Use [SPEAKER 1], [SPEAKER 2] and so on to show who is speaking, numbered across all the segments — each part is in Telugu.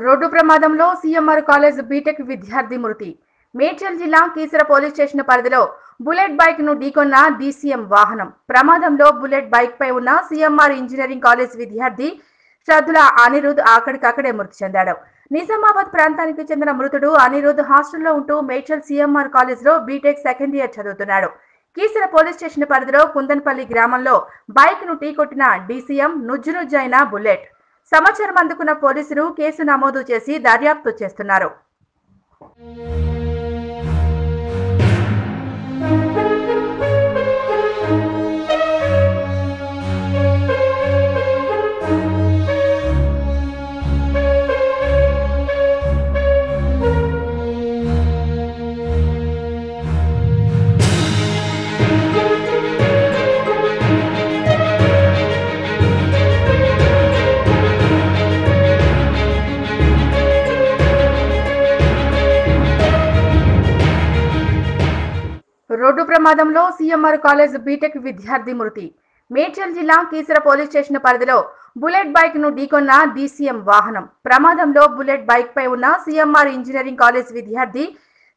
[SPEAKER 1] రోడ్డు ప్రమాదంలో సీఎంఆర్ కాలేజ్ బీటెక్ విద్యార్థి మృతి. మేడ్చల్ జిల్లా కీసర పోలీస్ స్టేషన్ పరిధిలో బుల్లెట్ బైక్ ను ఢీకొన్న డీసీఎం వాహనం. ప్రమాదంలో బుల్లెట్ బైక్ పై ఉన్న సీఎంఆర్ ఇంజనీరింగ్ కాలేజ్ విద్యార్థి శ్రద్ధుల అనిరుద్ అక్కడికక్కడే మృతి చెందాడు. నిజామాబాద్ ప్రాంతానికి చెందిన మృతుడు అనిరుద్ హాస్టల్లో ఉంటూ మేడ్చల్ సీఎంఆర్ కాలేజ్ లో బీటెక్ సెకండ్ ఇయర్ చదువుతున్నాడు. కీసర పోలీస్ స్టేషన్ పరిధిలో కుందన్పల్లి గ్రామంలో బైక్ ను ఢీకొట్టిన డీసీఎం నుజ్జునుజ్జైన బుల్లెట్. సమాచారం అందుకున్న పోలీసులు కేసు నమోదు చేసి దర్యాప్తు చేస్తున్నారు. రోడ్డు ప్రమాదంలో సీఎంఆర్ కాలేజ్ బీటెక్ విద్యార్థి మృతి. మేడ్చల్ జిల్లా కీసర పోలీస్ స్టేషన్ పరిధిలో బుల్లెట్ బైక్ ను ఢీకొన్న డీసీఎం వాహనం. ప్రమాదంలో బుల్లెట్ బైక్ పై ఉన్న సీఎంఆర్ ఇంజనీరింగ్ కాలేజ్ విద్యార్థి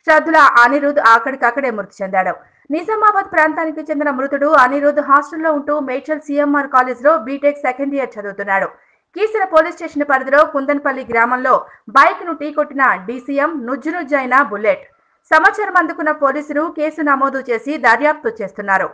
[SPEAKER 1] శ్రద్ధుల అనిరుద్ అక్కడికక్కడే మృతి చెందాడు. నిజామాబాద్ ప్రాంతానికి చెందిన మృతుడు అనిరుద్ హాస్టల్లో ఉంటూ మేడ్చల్ సీఎంఆర్ కాలేజ్ లో బీటెక్ సెకండ్ ఇయర్ చదువుతున్నాడు. కీసర పోలీస్ స్టేషన్ పరిధిలో కుందన్పల్లి గ్రామంలో బైక్ ను ఢీకొట్టిన డీసీఎం నుజ్జునుజ్జైన బుల్లెట్. సమాచారం అందుకున్న పోలీసులు కేసు నమోదు చేసి దర్యాప్తు చేస్తున్నారు.